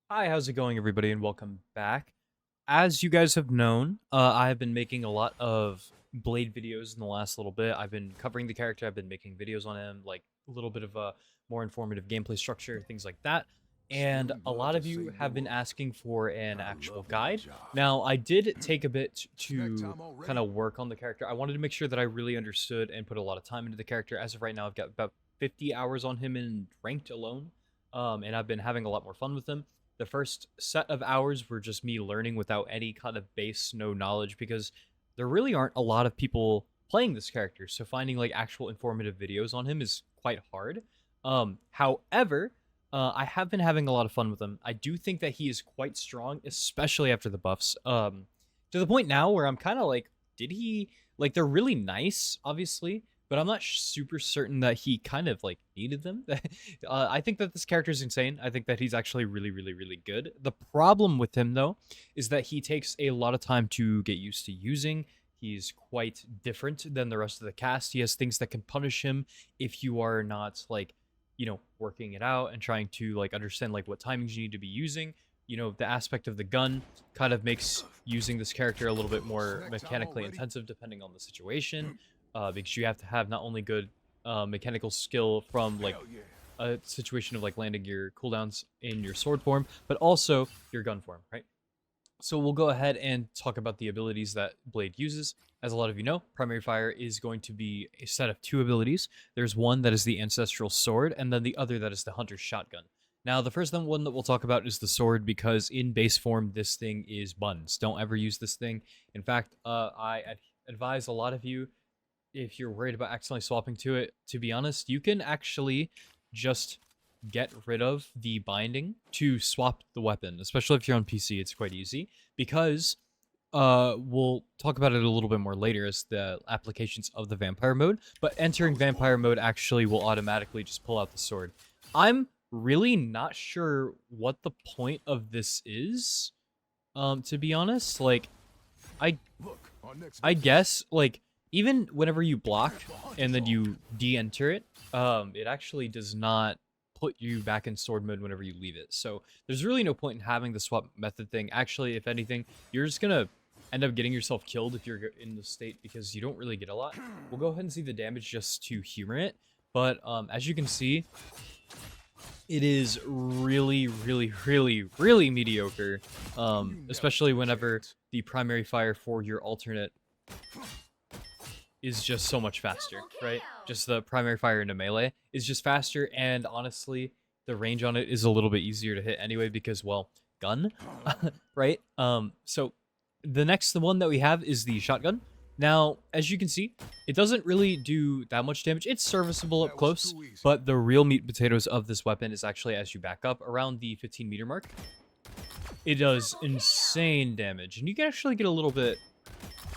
Hi, how's it going, everybody, and welcome back. As you guys have known, I have been making a lot of Blade videos in the last little bit. I've been covering the character, I've been making videos on him, like a little bit of a more informative gameplay structure, things like that. And Still a love lot to of you save the have been world. asking for an I actual love my guide. job. Now, I did take a bit Snack to time kind already? of work on the character. I wanted to make sure that I really understood and put a lot of time into the character. As of right now, I've got about 50 hours on him in ranked alone, and I've been having a lot more fun with him. The first set of hours were just me learning without any kind of base, no knowledge, because there really aren't a lot of people playing this character. So finding like actual informative videos on him is quite hard. However, I have been having a lot of fun with him. I do think that he is quite strong, especially after the buffs. To the point now where I'm kind of like, did he like? They're really nice, obviously, but I'm not super certain that he kind of like needed them. I think that this character is insane. I think that he's actually really, really, really good. The problem with him, though, is that he takes a lot of time to get used to using. He's quite different than the rest of the cast. He has things that can punish him if you are not like, working it out and trying to like understand like what timings you need to be using. The aspect of the gun kind of makes using this character a little bit more Snack time mechanically already? intensive depending on the situation, because you have to have not only good mechanical skill from like Hell yeah. a situation of like landing your cooldowns in your sword form, but also your gun form, right? So we'll go ahead and talk about the abilities that Blade uses. As a lot of you know, Primary Fire is going to be a set of two abilities. There's one that is the Ancestral Sword, and then the other that is the Hunter's Shotgun. Now, the first one that we'll talk about is the sword, because in base form, this thing is buns. Don't ever use this thing. In fact, I advise a lot of you, if you're worried about accidentally swapping to it, to be honest, you can actually just get rid of the binding to swap the weapon, especially if you're on PC. It's quite easy because we'll talk about it a little bit more later as the applications of the vampire mode, but entering House vampire party. mode actually will automatically just pull out the sword. I'm really not sure what the point of this is, to be honest. Like, I Look, our next I victim. guess like even whenever you block The hunt and is then on. you de-enter it, it actually does not put you back in sword mode whenever you leave it. So there's really no point in having the swap method thing. Actually, if anything, you're just gonna end up getting yourself killed if you're in the state, because you don't really get a lot. We'll go ahead and see the damage just to humor it. But as you can see, it is really, really, really, really mediocre. You never Especially get a whenever chance. the primary fire for your alternate is just so much faster, right? Just the primary fire into melee is just faster, and honestly, the range on it is a little bit easier to hit anyway because, well, gun, right? So the next one that we have is the shotgun. Now, as you can see, it doesn't really do that much damage. It's serviceable up That was close, too easy. but the real meat and potatoes of this weapon is actually as you back up around the 15-meter mark. It does insane damage, and you can actually get a little bit,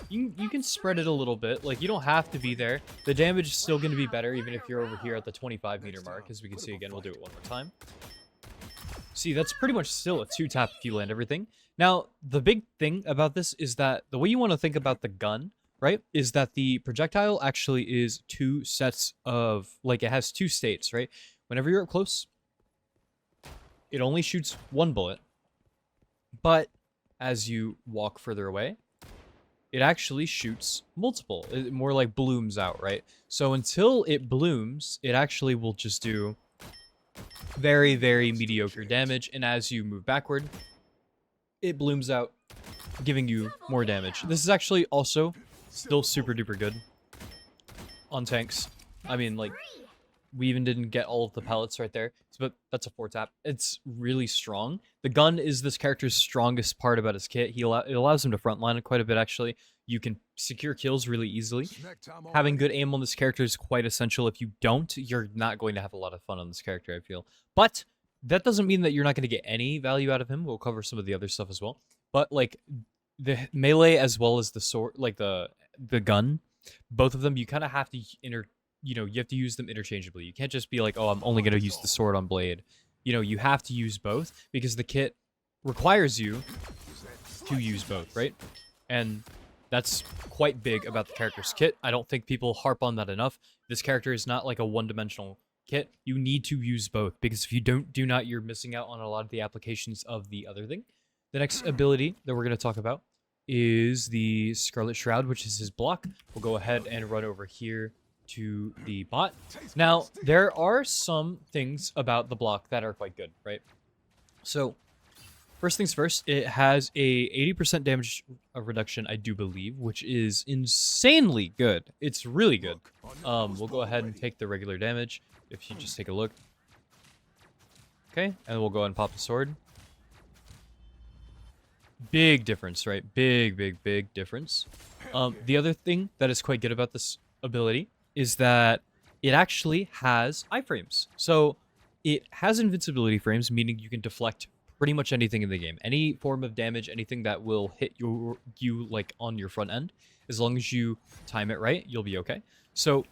you can spread it a little bit. Like, you don't have to be there. The damage is still going to be better even if you're over here at the 25-meter Next mark. time, As we can put see up a again, we'll do fight. it one more time. See, that's pretty much still a 2-tap if you land everything. Now, the big thing about this is that the way you want to think about the gun, right, is that the projectile actually is two sets of, like, it has two states, right? Whenever you're up close, it only shoots one bullet. But as you walk further away, it actually shoots multiple. It more like blooms out, right? So until it blooms, it actually will just do very, You very never stood a mediocre chance. damage. And as you move backward, it blooms out, giving you more damage. This is actually also still Silver super bullet. duper good on tanks. I mean, like, we even didn't get all of the pellets right there, but that's a 4-tap. It's really strong. The gun is this character's strongest part about his kit. It allows him to frontline it quite a bit, actually. You can secure kills really easily. Snack time Having already? good aim on this character is quite essential. If you don't, you're not going to have a lot of fun on this character, I feel. But that doesn't mean that you're not going to get any value out of him. We'll cover some of the other stuff as well. But like the melee as well as the sword, like the gun, both of them, you kind of have to you have to use them interchangeably. You can't just be like, oh, I'm only going Hunt to is use the on. sword on Blade. You have to use both because the kit requires you Is that to slice use is both, nice. right? And that's quite big about the character's kit. I don't think people harp on that enough. This character is not like a one-dimensional kit, you need to use both, because if you do not, you're missing out on a lot of the applications of the other thing. The next ability that we're going to talk about is the Scarlet Shroud, which is his block. We'll go ahead and run over here to the bot. Now, there are some things about the block that are quite good, right? So, first things first, it has a 80% damage reduction, I do believe, which is insanely good. It's really good. We'll go ahead and take the regular damage, if you just take a look. Okay, and we'll go ahead and pop the sword. Big difference, right? Big difference. The other thing that is quite good about this ability is that it actually has iframes. So it has invincibility frames, meaning you can deflect pretty much anything in the game. Any form of damage, anything that will hit you like on your front end. As long as you time it right, you'll be okay. So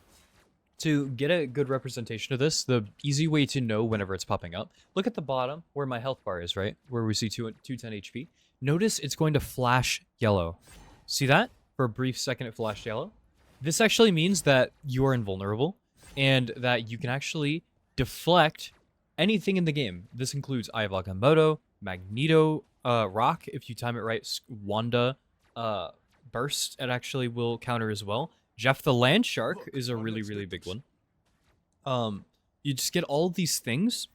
to get a good representation of this, the easy way to know whenever it's popping up, look at the bottom where my health bar is, right? Where we see 210 HP. Notice it's going to flash yellow. See that? For a brief second, it flashed yellow. This actually means that you are invulnerable and that you can actually deflect anything in the game. This includes Eye of Agamotto, Magneto, Rock, if you time it right, Wanda, Burst, it actually will counter as well. Jeff the Land Shark is a really big one. You just get all of these things,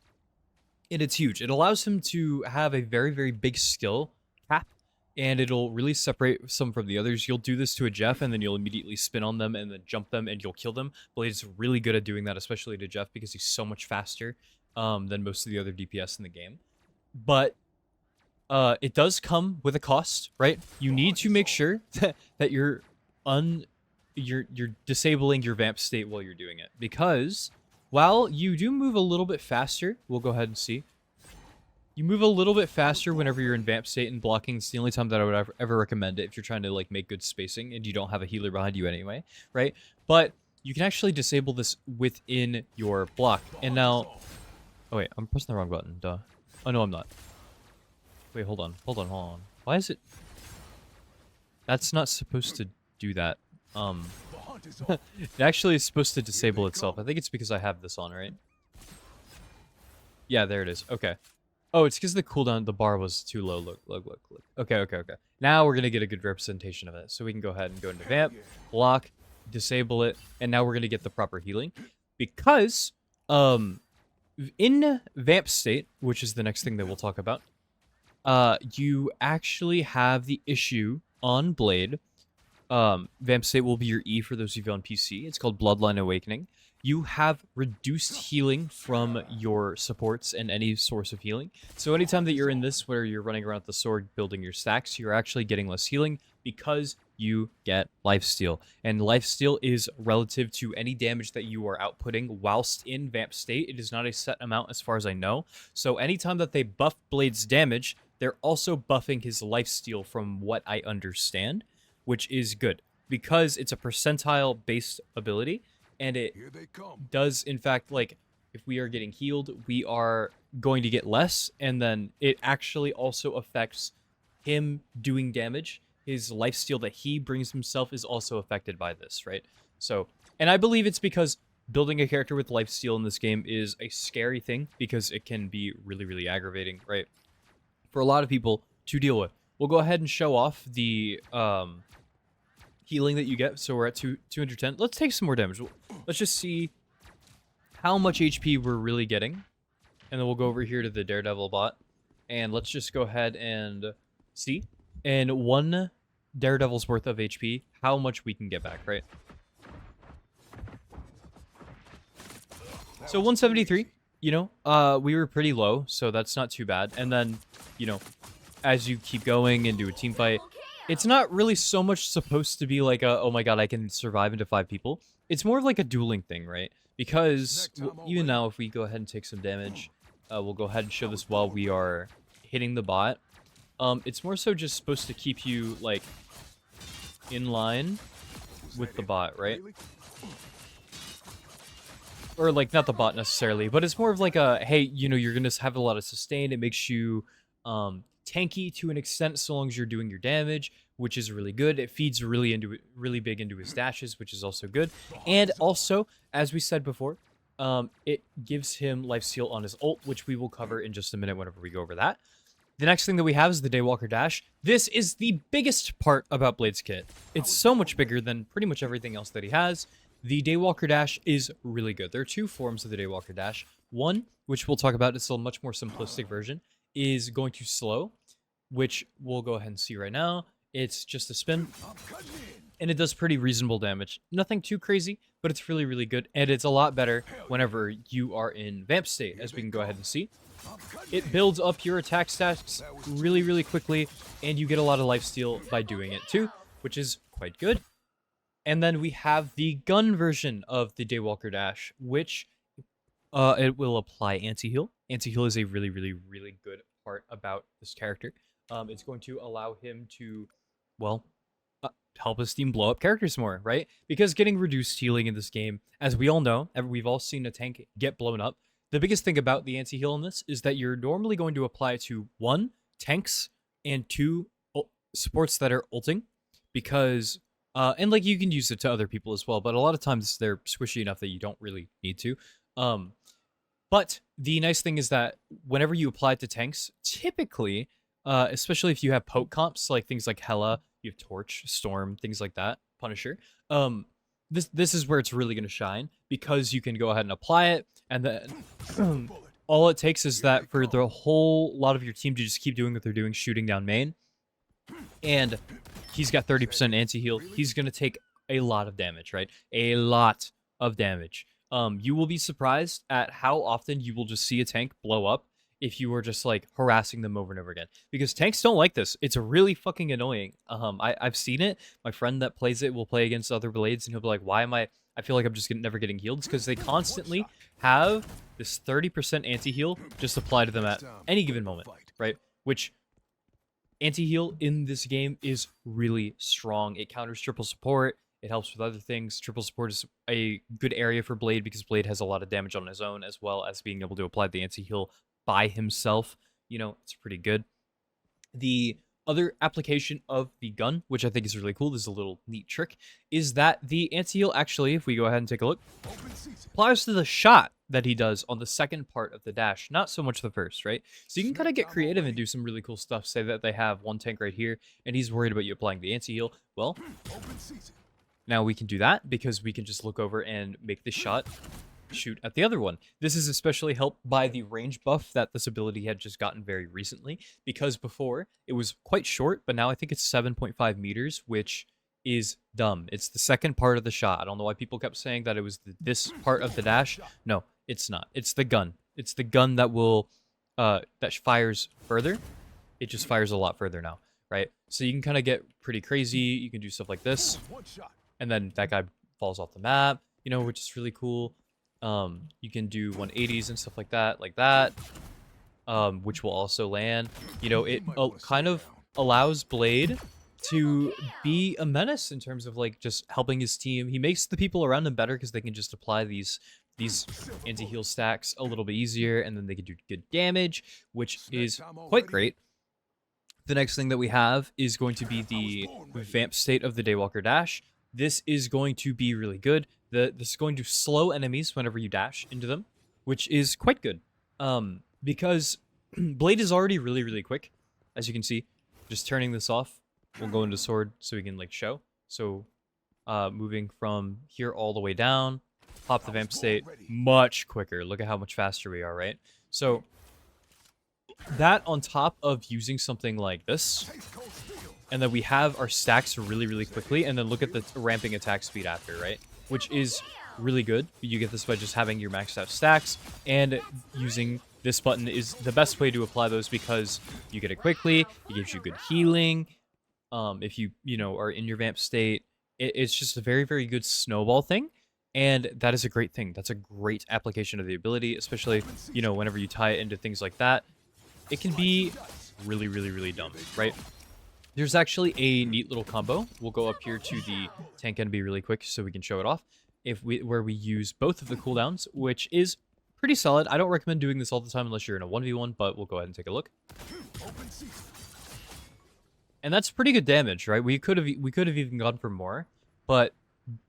and it's huge. It allows him to have a very big skill cap, and it'll really separate some from the others. You'll do this to a Jeff, and then you'll immediately spin on them and then jump them, and you'll kill them. Blade's really good at doing that, especially to Jeff, because he's so much faster than most of the other DPS in the game. But it does come with a cost, right? You need to make sure that you're disabling your vamp state while you're doing it, because while you do move a little bit faster, we'll go ahead and see. You move a little bit faster whenever you're in vamp state, and blocking is the only time that I would ever recommend it if you're trying to like make good spacing and you don't have a healer behind you anyway, right? But you can actually disable this within your block. And now, oh wait, I'm pressing the wrong button. Duh. Oh no, I'm not. Wait, hold on. Why is it? That's not supposed to do that. It actually is supposed to disable itself. I think it's because I have this on, right? Yeah, there it is. Okay. Oh, it's because the cooldown, the bar was too low. Look. Okay. Now we're going to get a good representation of it. So we can go ahead and go into vamp, block, disable it, and now we're going to get the proper healing. Because in vamp state, which is the next thing that we'll talk about, you actually have the issue on Blade. Vamp state will be your E for those of you on PC. It's called Bloodline Awakening. You have reduced healing from your supports and any source of healing. So anytime that you're in this where you're running around with the sword building your stacks, you're actually getting less healing because you get lifesteal. And lifesteal is relative to any damage that you are outputting whilst in vamp state. It is not a set amount as far as I know. So anytime that they buff Blade's damage, they're also buffing his lifesteal from what I understand, which is good because it's a percentile based ability. And it does, in fact, like, if we are getting healed, we are going to get less. And then it actually also affects him doing damage. His lifesteal that he brings himself is also affected by this, right? So, and I believe it's because building a character with lifesteal in this game is a scary thing because it can be really aggravating, right? For a lot of people to deal with. We'll go ahead and show off the healing that you get. So we're at 210. Let's take some more damage. Let's just see how much HP we're really getting. And then we'll go over here to the Daredevil bot. And let's just go ahead and see. And one Daredevil's worth of HP, how much we can get back, right? So 173, you know, we were pretty low, so that's not too bad. And then, you know, as you keep going and do a team fight, it's not really so much supposed to be like a, oh my god, I can survive into 5 people. It's more of like a dueling thing, right? Because even now, if we go ahead and take some damage, we'll go ahead and show this while we are hitting the bot. It's more so just supposed to keep you, like, in line with the bot, right? Or, like, not the bot necessarily, but it's more of like a, hey, you know, you're going to have a lot of sustain. It makes you tanky to an extent so long as you're doing your damage, which is really good. It feeds really big into his dashes, which is also good. And also, as we said before, it gives him lifesteal on his ult, which we will cover in just a minute whenever we go over that. The next thing that we have is the Daywalker Dash. This is the biggest part about Blade's kit. It's so much bigger than pretty much everything else that he has. The Daywalker Dash is really good. There are two forms of the Daywalker Dash. One, which we'll talk about, it's a much more simplistic version, is going to slow, which we'll go ahead and see right now. It's just a spin, and it does pretty reasonable damage. Nothing too crazy, but it's really, really good, and it's a lot better whenever you are in Vamp state, as we can go ahead and see. It builds up your attack stats really, really quickly, and you get a lot of lifesteal by doing it too, which is quite good. And then we have the gun version of the Daywalker Dash, which it will apply anti-heal. Anti-heal is a really, really, really good part about this character. It's going to allow him to, well, help his team blow up characters more, right? Because getting reduced healing in this game, as we all know, we've all seen a tank get blown up. The biggest thing about the anti-heal in this is that you're normally going to apply to 1, tanks, and 2, supports that are ulting, because, and like you can use it to other people as well, but a lot of times they're squishy enough that you don't really need to. But the nice thing is that whenever you apply it to tanks, typically, especially if you have poke comps, like things like Hela, you have Torch, Storm, things like that, Punisher, this is where it's really going to shine, because you can go ahead and apply it, and then all it takes is that for the whole lot of your team to just keep doing what they're doing, shooting down main, and he's got 30% anti-heal. He's going to take a lot of damage, right? A lot of damage. You will be surprised at how often you will just see a tank blow up if you were just like harassing them over and over again, because tanks don't like this. It's really fucking annoying. I've seen it. My friend that plays it will play against other blades, and he'll be like, why am I feel like I'm just never getting healed. It's because they constantly have this 30% anti-heal just apply to them at any given moment, right? Which anti-heal in this game is really strong. It counters triple support. It helps with other things. Triple support is a good area for Blade because Blade has a lot of damage on his own, as well as being able to apply the anti-heal by himself. You know, it's pretty good. The other application of the gun, which I think is really cool, this is a little neat trick, is that the anti-heal actually, if we go ahead and take a look, applies to the shot that he does on the second part of the dash, not so much the first, right? So you can kind of get creative and do some really cool stuff. Say that they have one tank right here, and he's worried about you applying the anti-heal. Well, now we can do that because we can just look over and make the shot shoot at the other one. This is especially helped by the range buff that this ability had just gotten very recently, because before it was quite short, but now I think it's 7.5 meters, which is dumb. It's the second part of the shot. I don't know why people kept saying that it was this part of the dash. No, it's not. It's the gun. It's the gun that will that fires further. It just fires a lot further now, right? So you can kind of get pretty crazy. You can do stuff like this, and then that guy falls off the map, you know, which is really cool. You can do 180s and stuff like that, which will also land. You know, it kind of allows Blade to be a menace in terms of like just helping his team. He makes the people around him better because they can just apply these anti-heal stacks a little bit easier, and then they can do good damage, which is quite great. The next thing that we have is going to be the vamp state of the Daywalker Dash. This is going to be really good. This is going to slow enemies whenever you dash into them, which is quite good. Because Blade is already really, really quick, as you can see. Just turning this off, we'll go into sword so we can like show. So moving from here all the way down, pop the vamp state, much quicker. Look at how much faster we are, right? So that on top of using something like this, and then we have our stacks really, really quickly, and then look at the ramping attack speed after, right? Which is really good. You get this by just having your maxed out stacks, and using this button is the best way to apply those because you get it quickly, it gives you good healing. If you know, are in your vamp state, it's just a very, very good snowball thing, and that is a great thing. That's a great application of the ability, especially, you know, whenever you tie it into things like that. It can be really, really, really dumb, right? There's actually a neat little combo. We'll go up here to the tank enemy really quick so we can show it off. Where we use both of the cooldowns, which is pretty solid. I don't recommend doing this all the time unless you're in a 1v1, but we'll go ahead and take a look. And that's pretty good damage, right? We could have even gone for more, but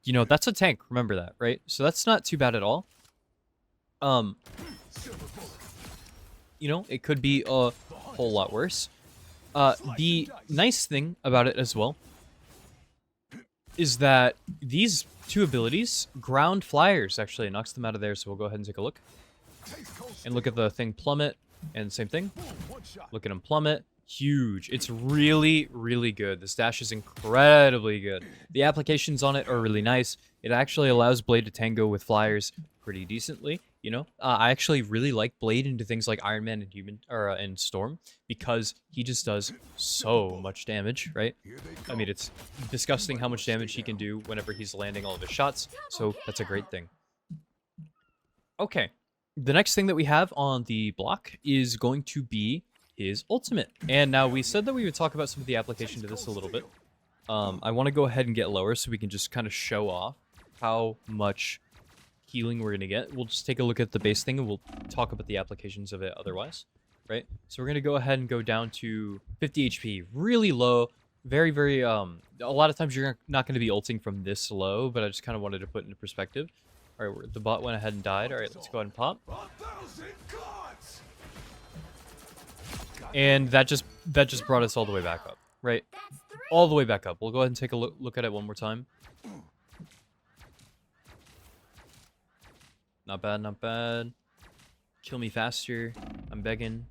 you know, that's a tank. Remember that, right? So that's not too bad at all. Um, you know, it could be a whole lot worse. The nice thing about it as well is that these two abilities, ground flyers, actually knocks them out of there. So we'll go ahead and take a look and look at the thing plummet, and same thing. Look at him plummet. Huge. It's really, really good. This dash is incredibly good. The applications on it are really nice. It actually allows Blade to tango with flyers pretty decently. You know, I actually really like Blade into things like Iron Man and and Storm, because he just does so much damage, right? I mean, it's disgusting how much damage he can do whenever he's landing all of his shots, so that's a great thing. Okay, the next thing that we have on the block is going to be his ultimate. And now we said that we would talk about some of the application to this a little bit. I want to go ahead and get lower so we can just kind of show off how much healing we're going to get. We'll just take a look at the base thing and we'll talk about the applications of it otherwise, right? So we're going to go ahead and go down to 50 HP, really low, very, very, a lot of times you're not going to be ulting from this low, but I just kind of wanted to put into perspective. All right, the bot went ahead and died. All right, let's go ahead and pop. And that just brought us all the way back up, right? All the way back up. We'll go ahead and take a look at it one more time. Not bad, not bad. Kill me faster. I'm begging.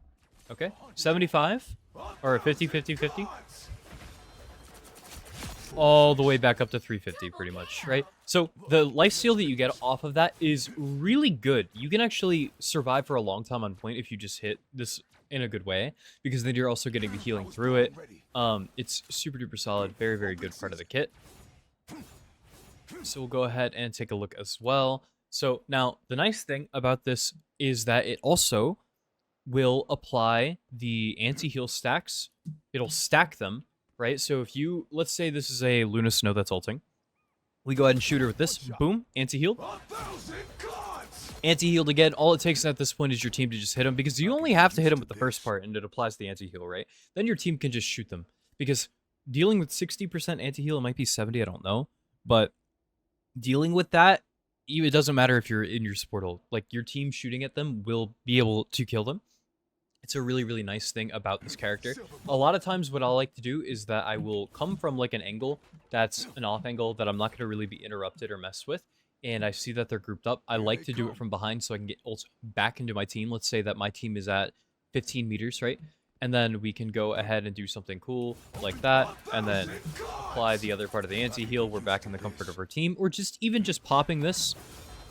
Okay. 75? Or 50, 50, 50? All the way back up to 350, pretty much, right? So the lifesteal that you get off of that is really good. You can actually survive for a long time on point if you just hit this in a good way, because then you're also getting the healing through it. It's super duper solid. Very, very good part of the kit. So we'll go ahead and take a look as well. So now the nice thing about this is that it also will apply the anti-heal stacks. It'll stack them, right? So if you, let's say this is a Luna Snow that's ulting. We go ahead and shoot her with this. Boom, anti-heal. Anti-healed again. All it takes at this point is your team to just hit him, because you only have to hit him with the first part and it applies the anti-heal, right? Then your team can just shoot them, because dealing with 60% anti-heal, it might be 70, I don't know. But dealing with that, it doesn't matter if you're in your support ult. Like, your team shooting at them will be able to kill them. It's a really, really nice thing about this character. A lot of times what I like to do is that I will come from like an angle that's an off angle that I'm not going to really be interrupted or messed with. And I see that they're grouped up. I like to do it from behind so I can get ults back into my team. Let's say that my team is at 15 meters, right? And then we can go ahead and do something cool like that, and then apply the other part of the anti-heal. We're back in the comfort of our team. Or just even just popping this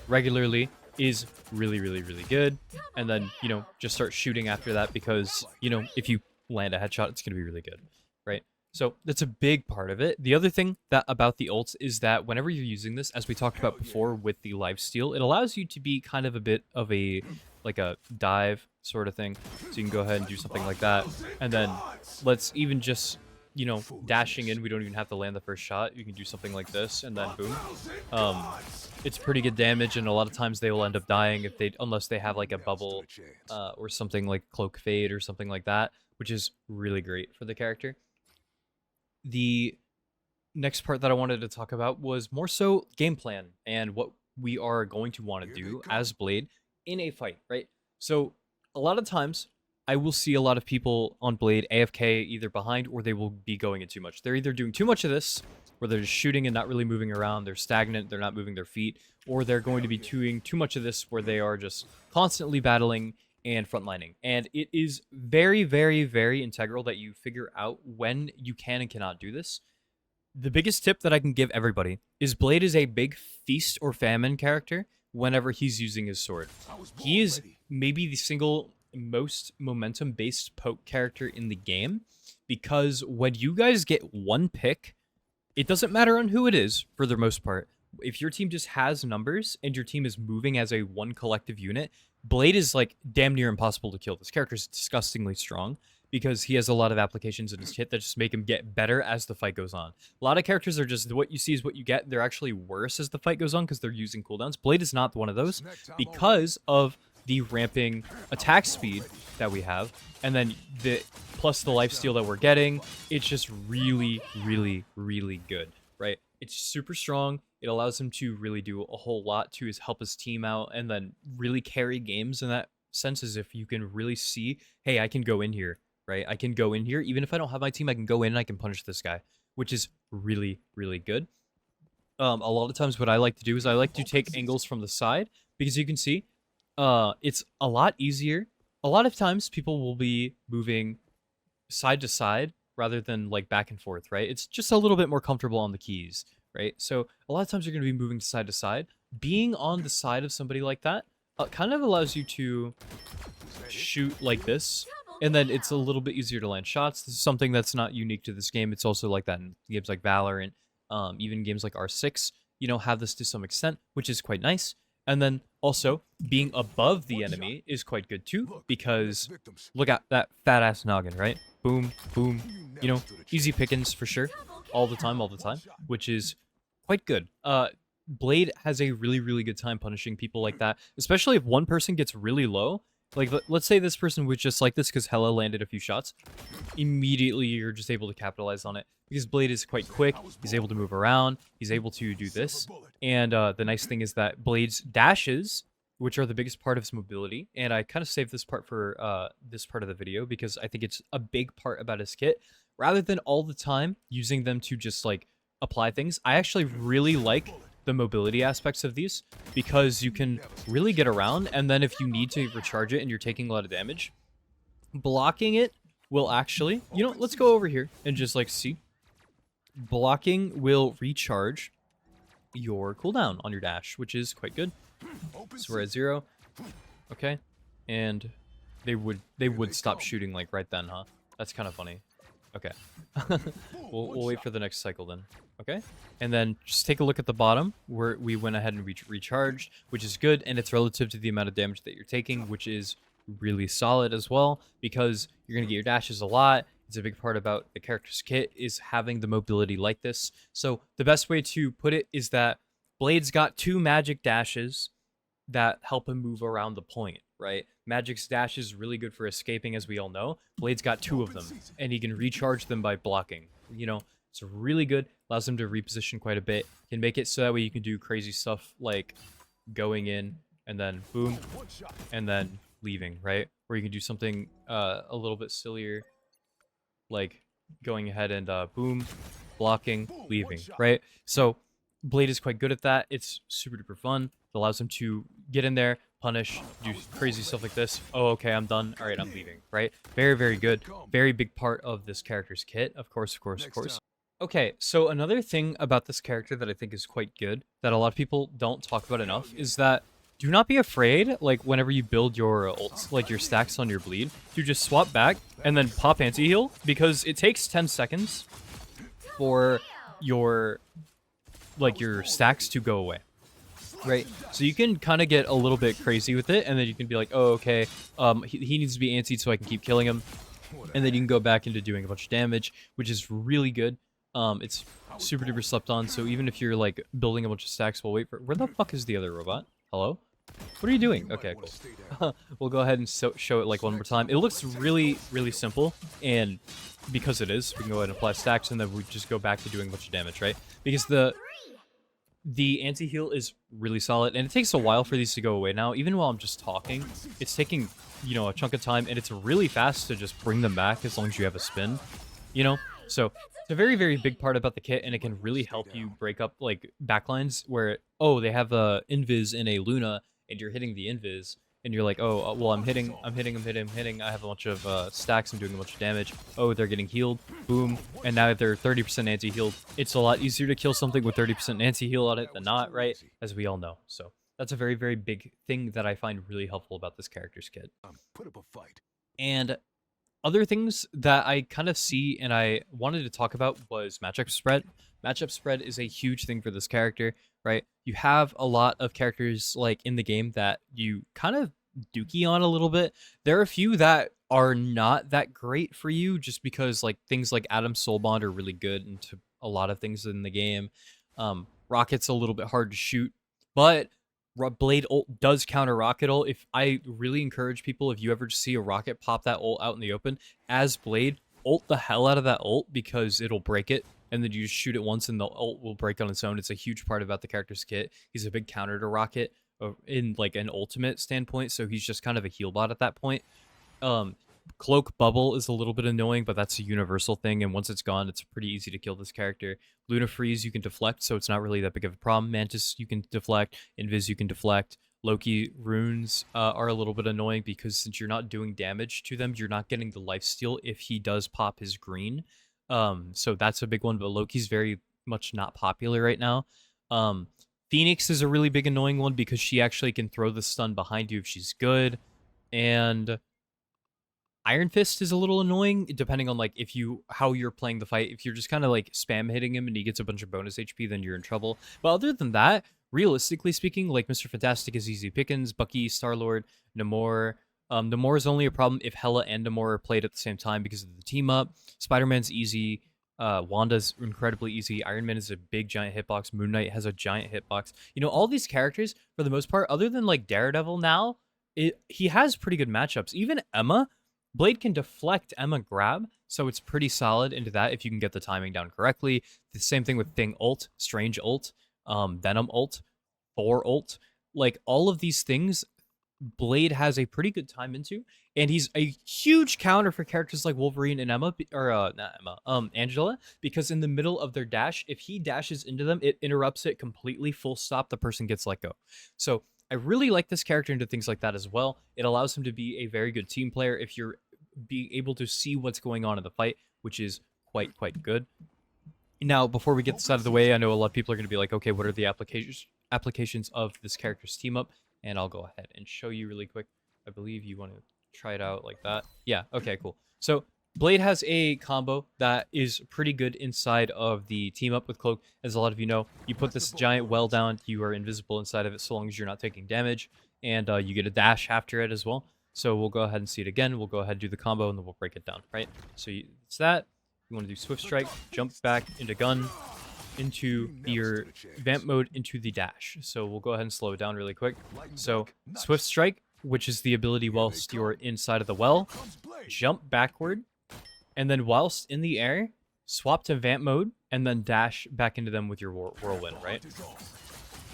regularly is really, really, really good. And then, you know, just start shooting after that, because, you know, if you land a headshot, it's going to be really good, right? So that's a big part of it. The other thing that about the ults is that whenever you're using this, as we talked about before with the lifesteal, it allows you to be kind of a bit of a, like a dive sort of thing. So you can go ahead and do something like that. And then let's even just, you know, dashing in, we don't even have to land the first shot. You can do something like this, and then boom. It's pretty good damage, and a lot of times they will end up dying if they, unless they have like a bubble or something like Cloak Fade or something like that, which is really great for the character. The next part that I wanted to talk about was more so game plan and what we are going to want to do as Blade in a fight, right? So a lot of times I will see a lot of people on Blade AFK either behind, or they will be going in too much. They're either doing too much of this, where they're just shooting and not really moving around, they're stagnant, they're not moving their feet, or they're going to be doing too much of this where they are just constantly battling and frontlining. And it is very, very, very integral that you figure out when you can and cannot do this. The biggest tip that I can give everybody is Blade is a big feast or famine character whenever he's using his sword. He is maybe the single most momentum-based poke character in the game, because when you guys get one pick, it doesn't matter on who it is for the most part. If your team just has numbers and your team is moving as a one collective unit, Blade is like damn near impossible to kill. This character is disgustingly strong because he has a lot of applications in his kit that just make him get better as the fight goes on. A lot of characters are just, what you see is what you get. They're actually worse as the fight goes on because they're using cooldowns. Blade is not one of those because of the ramping attack speed that we have, and then the plus the lifesteal that we're getting. It's just really, really, really good, right? It's super strong. It allows him to really do a whole lot to help his team out and then really carry games in that sense, as if you can really see, hey, I can go in here, right? I can go in here. Even if I don't have my team, I can go in and I can punish this guy, which is really, really good. A lot of times what I like to do is I like to take angles from the side because you can see it's a lot easier. A lot of times people will be moving side to side rather than like back and forth, right? It's just a little bit more comfortable on the keys, right? So a lot of times you're going to be moving side to side. Being on the side of somebody like that kind of allows you to shoot like this, and then it's a little bit easier to land shots. This is something that's not unique to this game. It's also like that in games like Valorant, even games like R6, have this to some extent, which is quite nice. And then also being above the enemy is quite good too, because look at that fat ass noggin, right? Boom, boom, easy pickings for sure, all the time, which is quite good. Blade has a really, really good time punishing people like that, especially if one person gets really low. Like, let's say this person was just like this because Hella landed a few shots. Immediately, you're just able to capitalize on it because Blade is quite quick. He's able to move around. He's able to do this. And the nice thing is that Blade's dashes, which are the biggest part of his mobility, and I kind of saved this part for this part of the video because I think it's a big part about his kit. Rather than all the time using them to just, like, apply things, I actually really like the mobility aspects of these because you can really get around, and then if you need to recharge it and you're taking a lot of damage, blocking it will actually, let's go over here and just like see. Blocking will recharge your cooldown on your dash, which is quite good. So we're at 0. Okay. And they would stop shooting like right then, huh? That's kind of funny. Okay. we'll wait for the next cycle then. Okay. And then just take a look at the bottom where we went ahead and recharged, which is good. And it's relative to the amount of damage that you're taking, which is really solid as well, because you're going to get your dashes a lot. It's a big part about the character's kit is having the mobility like this. So the best way to put it is that Blade's got 2 magic dashes that help him move around the point, right? Magic's dash is really good for escaping, as we all know. Blade's got 2 of them, and he can recharge them by blocking. It's really good. Allows him to reposition quite a bit. Can make it so that way you can do crazy stuff like going in and then boom, and then leaving, right? Or you can do something a little bit sillier, like going ahead and boom, blocking, leaving, right? So Blade is quite good at that. It's super duper fun. It allows him to get in there, punish, do crazy stuff like this. Oh, okay, I'm done. All right, I'm leaving, right? Very, very good. Very big part of this character's kit. Of course. Okay, so another thing about this character that I think is quite good, that a lot of people don't talk about enough, is that do not be afraid, like, whenever you build your ults, like your stacks on your bleed, to just swap back and then pop anti-heal, because it takes 10 seconds for your stacks to go away, right? So you can kind of get a little bit crazy with it, and then you can be like, oh, okay, he needs to be antied so I can keep killing him, and then you can go back into doing a bunch of damage, which is really good. It's super duper slept on, so even if you're like building a bunch of stacks, we'll wait for... Where the fuck is the other robot? Hello? What are you doing? Okay, cool. We'll go ahead and show it like one more time. It looks really, really simple, and because it is, we can go ahead and apply stacks, and then we just go back to doing a bunch of damage, right? Because the anti-heal is really solid, and it takes a while for these to go away now. Even while I'm just talking, it's taking, a chunk of time, and it's really fast to just bring them back as long as you have a spin, So it's a very, very big part about the kit, and it can really help you break up, like, backlines where, oh, they have a invis in a Luna, and you're hitting the invis, and you're like, oh, well, I'm hitting, I have a bunch of stacks, I'm doing a bunch of damage. Oh, they're getting healed, boom, and now they're 30% anti-healed. It's a lot easier to kill something with 30% anti-heal on it than not, right? As we all know. So that's a very, very big thing that I find really helpful about this character's kit. Put up a fight. And other things that I kind of see and I wanted to talk about was matchup spread. Matchup spread is a huge thing for this character, right? You have a lot of characters like in the game that you kind of dookie on a little bit. There are a few that are not that great for you just because like things like Adam Soulbond are really good into a lot of things in the game. Rocket's a little bit hard to shoot, but Blade ult does counter rocket ult. If I really encourage people, if you ever see a rocket pop that ult out in the open, as Blade, ult the hell out of that ult because it'll break it and then you just shoot it once and the ult will break on its own. It's a huge part about the character's kit. He's a big counter to Rocket in like an ultimate standpoint, so he's just kind of a heal bot at that point. Cloak Bubble is a little bit annoying, but that's a universal thing, and once it's gone, it's pretty easy to kill this character. Luna Freeze you can deflect, so it's not really that big of a problem. Mantis you can deflect, Invis you can deflect. Loki runes are a little bit annoying because since you're not doing damage to them, you're not getting the lifesteal if he does pop his green. So that's a big one, but Loki's very much not popular right now. Phoenix is a really big annoying one because she actually can throw the stun behind you if she's good. And Iron Fist is a little annoying depending on like how you're playing the fight. If you're just kind of like spam hitting him and he gets a bunch of bonus HP, then you're in trouble. But other than that, realistically speaking, like Mr. Fantastic is easy pickings, Bucky, Star-Lord, Namor. Namor is only a problem if Hela and Namor are played at the same time because of the team up. Spider-Man's easy. Wanda's incredibly easy. Iron Man is a big giant hitbox. Moon Knight has a giant hitbox. You know, all these characters, for the most part, other than like Daredevil now, he has pretty good matchups. Even Emma, Blade can deflect Emma grab, so it's pretty solid into that if you can get the timing down correctly. The same thing with Thing ult, Strange ult, Venom ult, Thor ult. Like, all of these things, Blade has a pretty good time into, and he's a huge counter for characters like Wolverine and Emma, or not Emma, Angela, because in the middle of their dash, if he dashes into them, it interrupts it completely, full stop, the person gets let go. So I really like this character into things like that as well. It allows him to be a very good team player if you're being able to see what's going on in the fight, which is quite good. Now, before we get this out of the way, I know a lot of people are going to be like, okay, what are the applications of this character's team up? And I'll go ahead and show you really quick. I believe you want to try it out like that. Yeah, okay, cool. So Blade has a combo that is pretty good inside of the team up with Cloak. As a lot of you know, you put this giant well down, you are invisible inside of it so long as you're not taking damage, and you get a dash after it as well. So we'll go ahead and see it again. We'll go ahead and do the combo, and then we'll break it down, right? So it's that. You want to do Swift Strike, jump back into gun, into your vamp mode, into the dash. So we'll go ahead and slow it down really quick. So Swift Strike, which is the ability whilst you're inside of the well, jump backward, and then whilst in the air, swap to vamp mode, and then dash back into them with your whirlwind, right?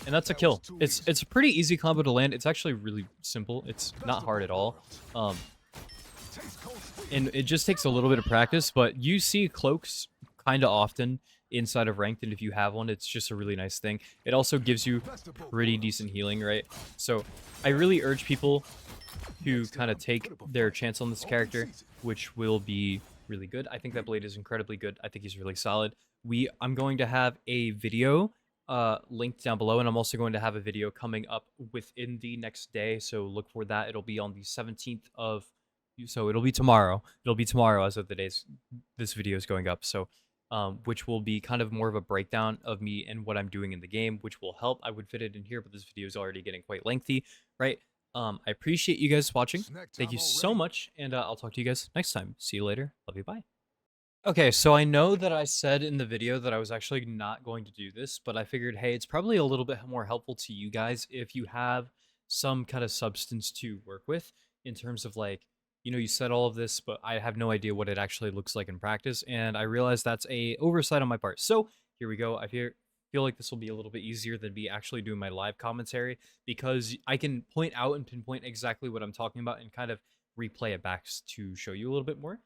And that's a kill. It's a pretty easy combo to land. It's actually really simple. It's not hard at all. And it just takes a little bit of practice, but you see cloaks kind of often inside of ranked, and if you have one, it's just a really nice thing. It also gives you pretty decent healing, right? So I really urge people to kind of take their chance on this character, which will be really good. I think that Blade is incredibly good. I think he's really solid. I'm going to have a video linked down below, and I'm also going to have a video coming up within the next day, so look for that. It'll be on the 17th of, so it'll be tomorrow. It'll be tomorrow as of the days this video is going up. So which will be kind of more of a breakdown of me and what I'm doing in the game, which will help. I would fit it in here, but this video is already getting quite lengthy, right? I appreciate you guys watching. Thank you so much, and I'll talk to you guys next time. See you later. Love you. Bye. Okay, so I know that I said in the video that I was actually not going to do this, but I figured, hey, it's probably a little bit more helpful to you guys if you have some kind of substance to work with in terms of like, you know, you said all of this, but I have no idea what it actually looks like in practice, and I realize that's a oversight on my part. So here we go. I feel like this will be a little bit easier than me actually doing my live commentary, because I can point out and pinpoint exactly what I'm talking about and kind of replay it back to show you a little bit more.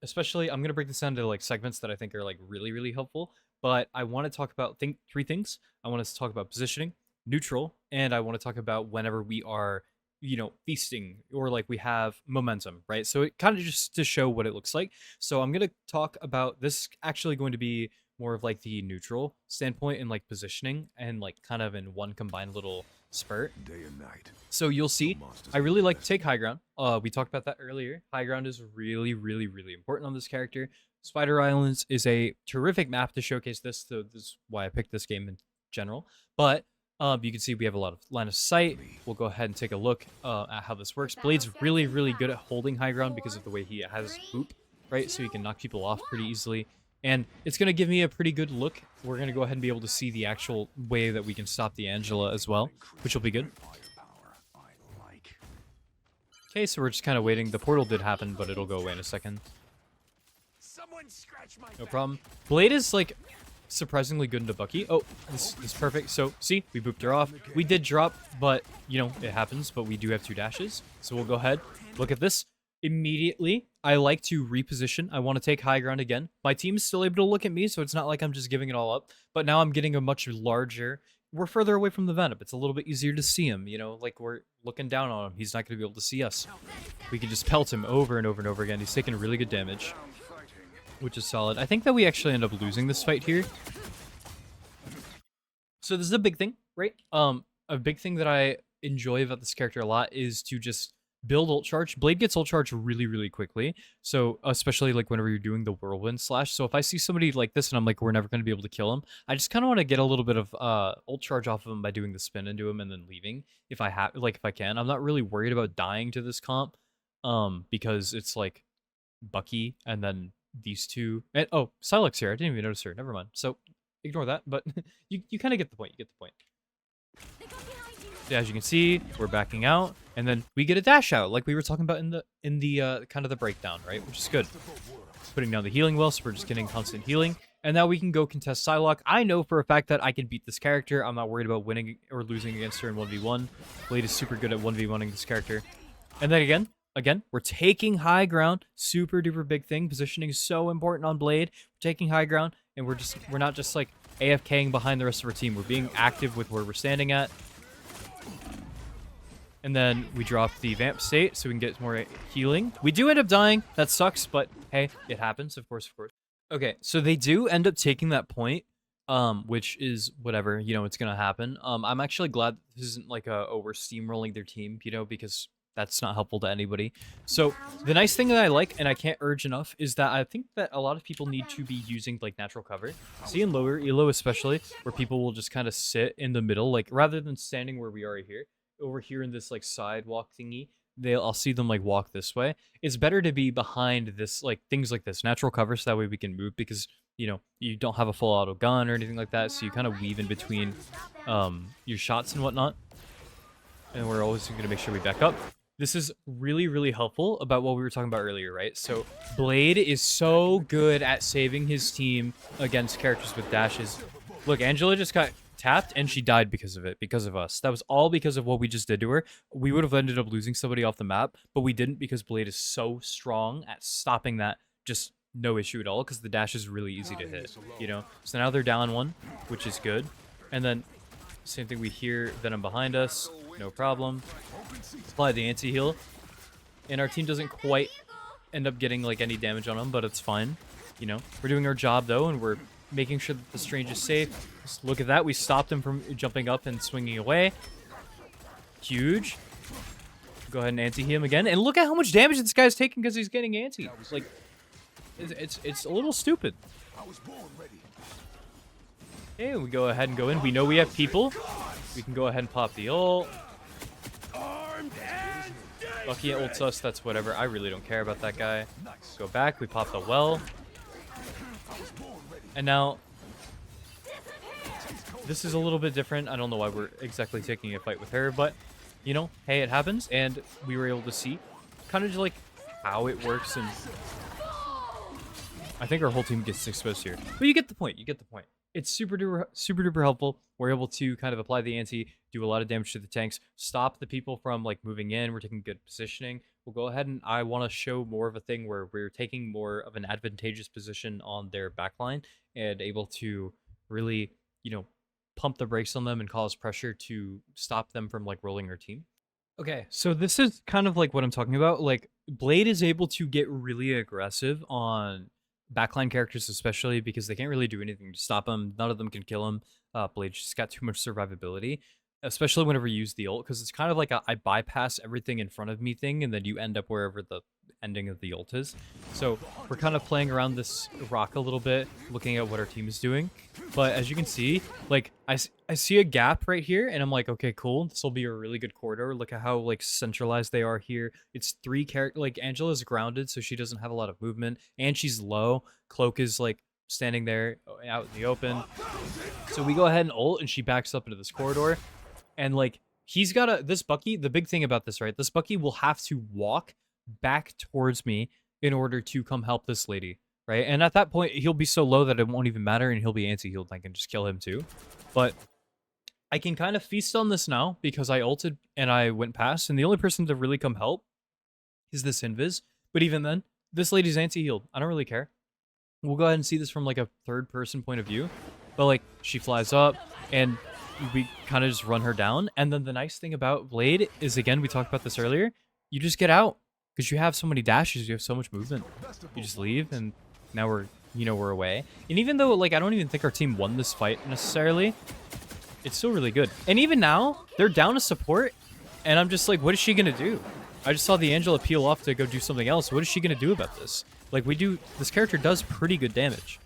Especially, I'm gonna break this down to like segments that I think are like really helpful, but I want to talk about three things. I want us to talk about positioning, neutral, and I want to talk about whenever we are, you know, feasting or like we have momentum, right? So it kind of just to show what it looks like. So I'm gonna talk about this, actually going to be more of like the neutral standpoint and like positioning and like kind of in one combined little spurt. Day and night. So you'll see, I really like to take high ground. We talked about that earlier. High ground is really important on this character. Spider Islands is a terrific map to showcase this, so this is why I picked this game in general. But you can see we have a lot of line of sight. We'll go ahead and take a look at how this works. Blade's really good at holding high ground because of the way he has boop, right? So he can knock people off pretty easily. And it's going to give me a pretty good look. We're going to go ahead and be able to see the actual way that we can stop the Angela as well, which will be good. Okay, so we're just kind of waiting. The portal did happen, but it'll go away in a second. Someone scratch my No back. problem. Blade is like surprisingly good into Bucky. Oh, this is perfect. So see, we booped her off. We did drop, but you know, it happens, but we do have 2 dashes. So we'll go ahead. Look at this. Immediately, I like to reposition. I want to take high ground again. My team's still able to look at me, so it's not like I'm just giving it all up. But now I'm getting a much larger... We're further away from the Venom. It's a little bit easier to see him, you know? Like, we're looking down on him. He's not going to be able to see us. We can just pelt him over and over and over again. He's taking really good damage, which is solid. I think that we actually end up losing this fight here. So this is a big thing, right? A big thing that I enjoy about this character a lot is to just build ult charge. Blade gets ult charge really, really quickly. So especially like whenever you're doing the whirlwind slash. So if I see somebody like this and I'm like, we're never going to be able to kill him, I just kind of want to get a little bit of ult charge off of him by doing the spin into him and then leaving if I have, like if I can. I'm not really worried about dying to this comp, because it's like Bucky and then these two. And oh, Silex here. I didn't even notice her. Never mind. So ignore that. But you kind of get the point. You get the point. As you can see, we're backing out, and then we get a dash out, like we were talking about in the kind of the breakdown, right? Which is good. Putting down the healing well, so we're just getting constant healing, and now we can go contest Psylocke. I know for a fact that I can beat this character. I'm not worried about winning or losing against her in 1v1. Blade is super good at 1v1ing this character. And then again, we're taking high ground. Super duper big thing. Positioning is so important on Blade. We're taking high ground, and we're not just like AFKing behind the rest of our team. We're being active with where we're standing at. And then we drop the vamp state so we can get more healing. We do end up dying. That sucks, but hey, it happens, of course, of course. Okay, so they do end up taking that point, which is whatever, you know, it's gonna happen. I'm actually glad this isn't like we're steamrolling their team, you know, because that's not helpful to anybody. So the nice thing that I like, and I can't urge enough, is that I think that a lot of people need to be using like natural cover. See in lower elo especially, where people will just kind of sit in the middle, like rather than standing where we are here. Over here in this like sidewalk thingy, I'll see them like walk this way. It's better to be behind this, like things like this, natural cover, so that way we can move, because you know you don't have a full auto gun or anything like that, so you kind of weave in between your shots and whatnot. And we're always going to make sure we back up. This is really, really helpful about what we were talking about earlier, right? So Blade is so good at saving his team against characters with dashes. Look, Angela just got tapped and she died because of it, because of us. That was all because of what we just did to her. We would have ended up losing somebody off the map, but we didn't, because Blade is so strong at stopping that, just no issue at all, because the dash is really easy to hit, you know? So now they're down one, which is good. And then same thing, we hear Venom behind us, no problem. Apply the anti-heal, and our team doesn't quite end up getting like any damage on them, but it's fine, you know? We're doing our job though, and we're making sure that the Strange is safe. Just look at that. We stopped him from jumping up and swinging away. Huge. Go ahead and anti him again. And look at how much damage this guy's taking because he's getting anti. Like, it's a little stupid. I was born ready. Okay, we go ahead and go in. We know we have people. We can go ahead and pop the ult. Bucky ults us. That's whatever. I really don't care about that guy. Go back. We pop the well. And now, this is a little bit different. I don't know why we're exactly taking a fight with her, but, you know, hey, it happens. And we were able to see kind of just like how it works. And I think our whole team gets exposed here. But you get the point. You get the point. It's super duper helpful. We're able to kind of apply the anti, do a lot of damage to the tanks, stop the people from like moving in. We're taking good positioning. We'll go ahead and I want to show more of a thing where we're taking more of an advantageous position on their backline and able to really, you know, pump the brakes on them and cause pressure to stop them from like rolling our team. Okay, so this is kind of like what I'm talking about. Like Blade is able to get really aggressive on backline characters, especially because they can't really do anything to stop them. None of them can kill him. Blade's just got too much survivability, especially whenever you use the ult, because it's kind of like a I bypass everything in front of me thing, and then you end up wherever the ending of the ult is. So we're kind of playing around this rock a little bit, looking at what our team is doing. But as you can see, like I see a gap right here, and I'm like, okay, cool. This will be a really good corridor. Look at how like centralized they are here. It's 3 characters. Like Angela's grounded, so she doesn't have a lot of movement, and she's low. Cloak is like standing there out in the open. So we go ahead and ult, and she backs up into this corridor. And like he's got this Bucky, the big thing about this, right? This Bucky will have to walk back towards me in order to come help this lady. right? And at that point, he'll be so low that it won't even matter, and he'll be anti-healed, and I can just kill him too. But I can kind of feast on this now because I ulted and I went past, and the only person to really come help is this Invis. But even then, this lady's anti-healed. I don't really care. We'll go ahead and see this from like a third-person point of view. But like, she flies up, and we kind of just run her down. And then the nice thing about Blade is, again, we talked about this earlier, you just get out. Because you have so many dashes, you have so much movement. You just leave, and now we're, we're away. And even though, like, I don't even think our team won this fight necessarily, it's still really good. And even now, they're down to support, and I'm just like, what is she gonna do? I just saw the Angela peel off to go do something else. What is she gonna do about this? Like, this character does pretty good damage,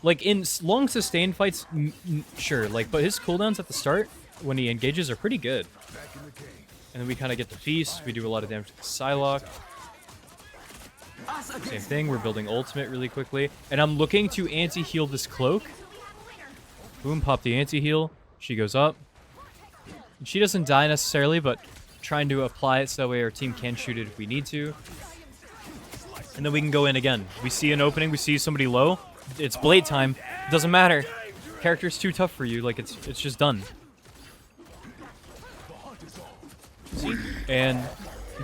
Like, in long sustained fights, sure, like, but his cooldowns at the start, when he engages, are pretty good. And then we kind of get the feast. We do a lot of damage to the Psylocke. Same thing, we're building ultimate really quickly. And I'm looking to anti-heal this cloak. Boom, pop the anti-heal. She goes up. And she doesn't die necessarily, but trying to apply it so that way our team can shoot it if we need to. And then we can go in again. We see an opening, we see somebody low. It's Blade time. It doesn't matter. Character's too tough for you. Like, it's just done. See? And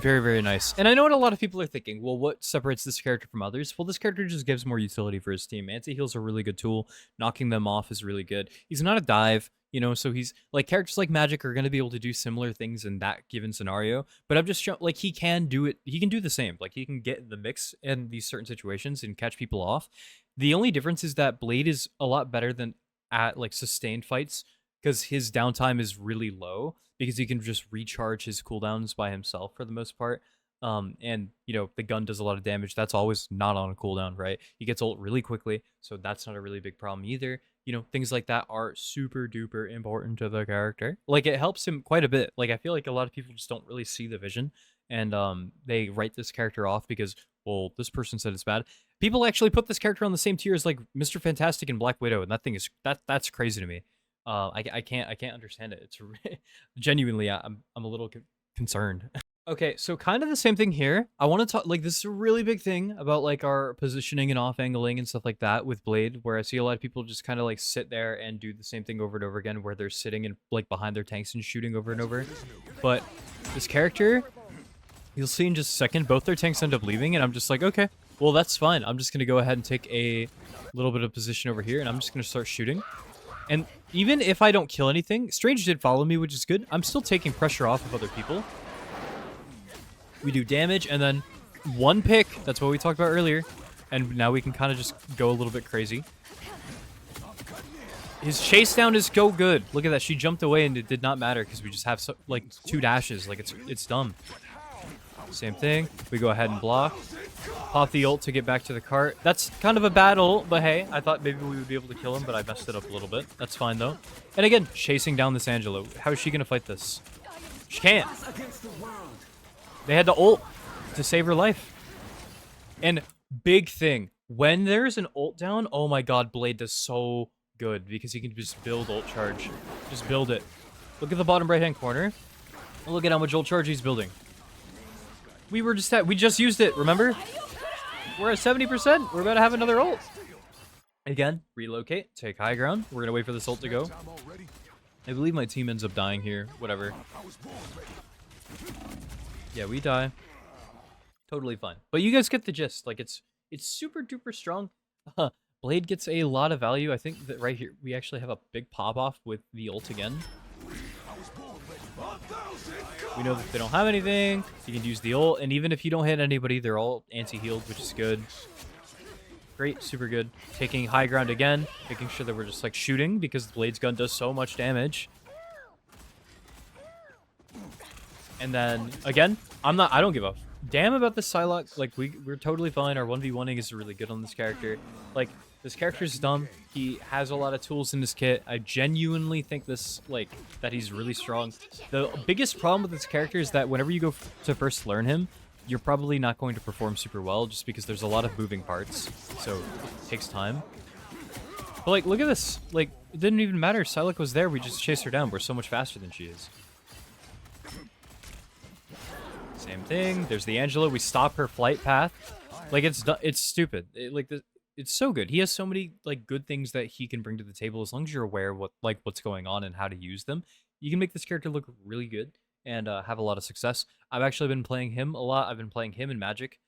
very, very nice. And I know what a lot of people are thinking. Well, what separates this character from others? Well, this character just gives more utility for his team. Anti-heal's a really good tool. Knocking them off is really good. He's not a dive, so he's like, characters like Magic are going to be able to do similar things in that given scenario. But I'm just like, he can do it. He can do the same. Like, he can get in the mix in these certain situations and catch people off. The only difference is that Blade is a lot better than at like sustained fights because his downtime is really low because he can just recharge his cooldowns by himself for the most part. And the gun does a lot of damage. That's always not on a cooldown, right? He gets ult really quickly, so that's not a really big problem either. Things like that are super duper important to the character. Like, it helps him quite a bit. Like, I feel like a lot of people just don't really see the vision, and they write this character off because, well, this person said it's bad. People actually put this character on the same tier as like Mr. Fantastic and Black Widow, and that thing is that's crazy to me. I can't understand it. It's genuinely, I'm a little concerned. Okay, so kind of the same thing here. I want to talk, like, this is a really big thing about like our positioning and off angling and stuff like that with Blade, where I see a lot of people just kind of like sit there and do the same thing over and over again, where they're sitting and like behind their tanks and shooting over and over. But this character, you'll see in just a second, both their tanks end up leaving, and I'm just like, okay, well, that's fine. I'm just gonna go ahead and take a little bit of position over here, and I'm just gonna start shooting. And even if I don't kill anything, Strange did follow me, which is good. I'm still taking pressure off of other people. We do damage, and then one pick. That's what we talked about earlier. And now we can kind of just go a little bit crazy. His chase down is so good. Look at that. She jumped away, and it did not matter because we just have like 2 dashes. Like, it's dumb. Same thing. We go ahead and block. Pop the ult to get back to the cart. That's kind of a bad ult, but hey, I thought maybe we would be able to kill him, but I messed it up a little bit. That's fine, though. And again, chasing down this Angela. How is she going to fight this? She can't. They had to ult to save her life. And big thing, when there's an ult down, oh my god, Blade does so good because he can just build ult charge. Just build it. Look at the bottom right-hand corner. Look at how much ult charge he's building. We just used it, remember? We're at 70%. We're about to have another ult. Again, relocate, take high ground. We're gonna wait for this ult to go. I believe my team ends up dying here. Whatever. Yeah, we die. Totally fine. But you guys get the gist. Like, it's super duper strong. Blade gets a lot of value. I think that right here we actually have a big pop off with the ult again. We know that they don't have anything. You can use the ult, and even if you don't hit anybody, they're all anti-healed, which is good. Great, super good. Taking high ground again, making sure that we're just like shooting because the Blade's gun does so much damage. And then again, I don't give a damn about the Psylocke. Like, we're totally fine. Our 1v1ing is really good on this character. Like, this character's dumb. He has a lot of tools in his kit. I genuinely think that he's really strong. The biggest problem with this character is that whenever you go to first learn him, you're probably not going to perform super well just because there's a lot of moving parts. So it takes time. But like, look at this. Like, it didn't even matter. Psylocke was there. We just chased her down. We're so much faster than she is. Same thing. There's the Angela. We stop her flight path. Like it's stupid. It's so good. He has so many like good things that he can bring to the table as long as you're aware what's going on and how to use them. You can make this character look really good and have a lot of success. I've actually been playing him a lot. I've been playing him in Magic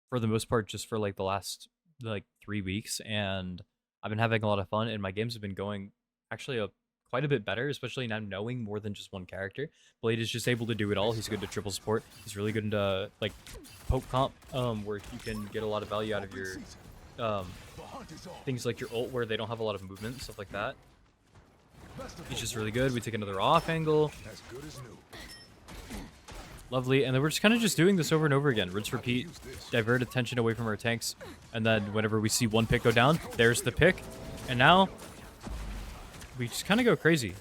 for the most part just for like the last like 3 weeks, and I've been having a lot of fun. And my games have been going actually quite a bit better, especially now knowing more than just one character. Blade is just able to do it all. He's good to triple support. He's really good into like poke comp, where you can get a lot of value out of your um, The hunt is on. things like your ult where they don't have a lot of movement, stuff like that. He's just really good. We take another off angle. As good as new. Lovely. And then we're just kind of just doing this over and over again. Rinse, repeat, divert attention away from our tanks. And then whenever we see one pick go down, there's the pick. And now we just kind of go crazy.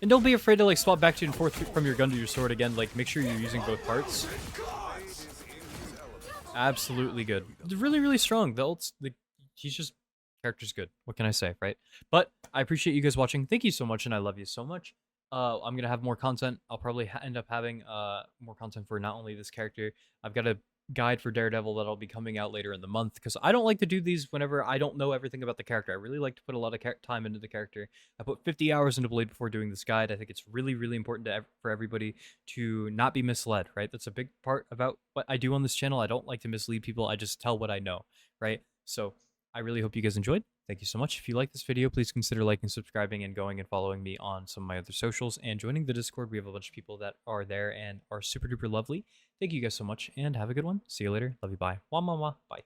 And don't be afraid to like swap back to and forth from your gun to your sword again. Like make sure you're using both parts. Absolutely good. Really, really strong. He's just character's good. What can I say, right? But I appreciate you guys watching. Thank you so much, and I love you so much. I'm gonna have more content. I'll probably end up having more content for not only this character. I've got a guide for Daredevil that'll be coming out later in the month because I don't like to do these whenever I don't know everything about the character. I really like to put a lot of time into the character. I put 50 hours into Blade before doing this guide. I think it's really, really important for everybody to not be misled, right? That's a big part about what I do on this channel. I don't like to mislead people. I just tell what I know, right? So I really hope you guys enjoyed. Thank you so much. If you like this video, please consider liking, subscribing, and going and following me on some of my other socials and joining the Discord. We have a bunch of people that are there and are super duper lovely. Thank you guys so much and have a good one. See you later. Love you. Bye. Wah, wah, wah. Bye.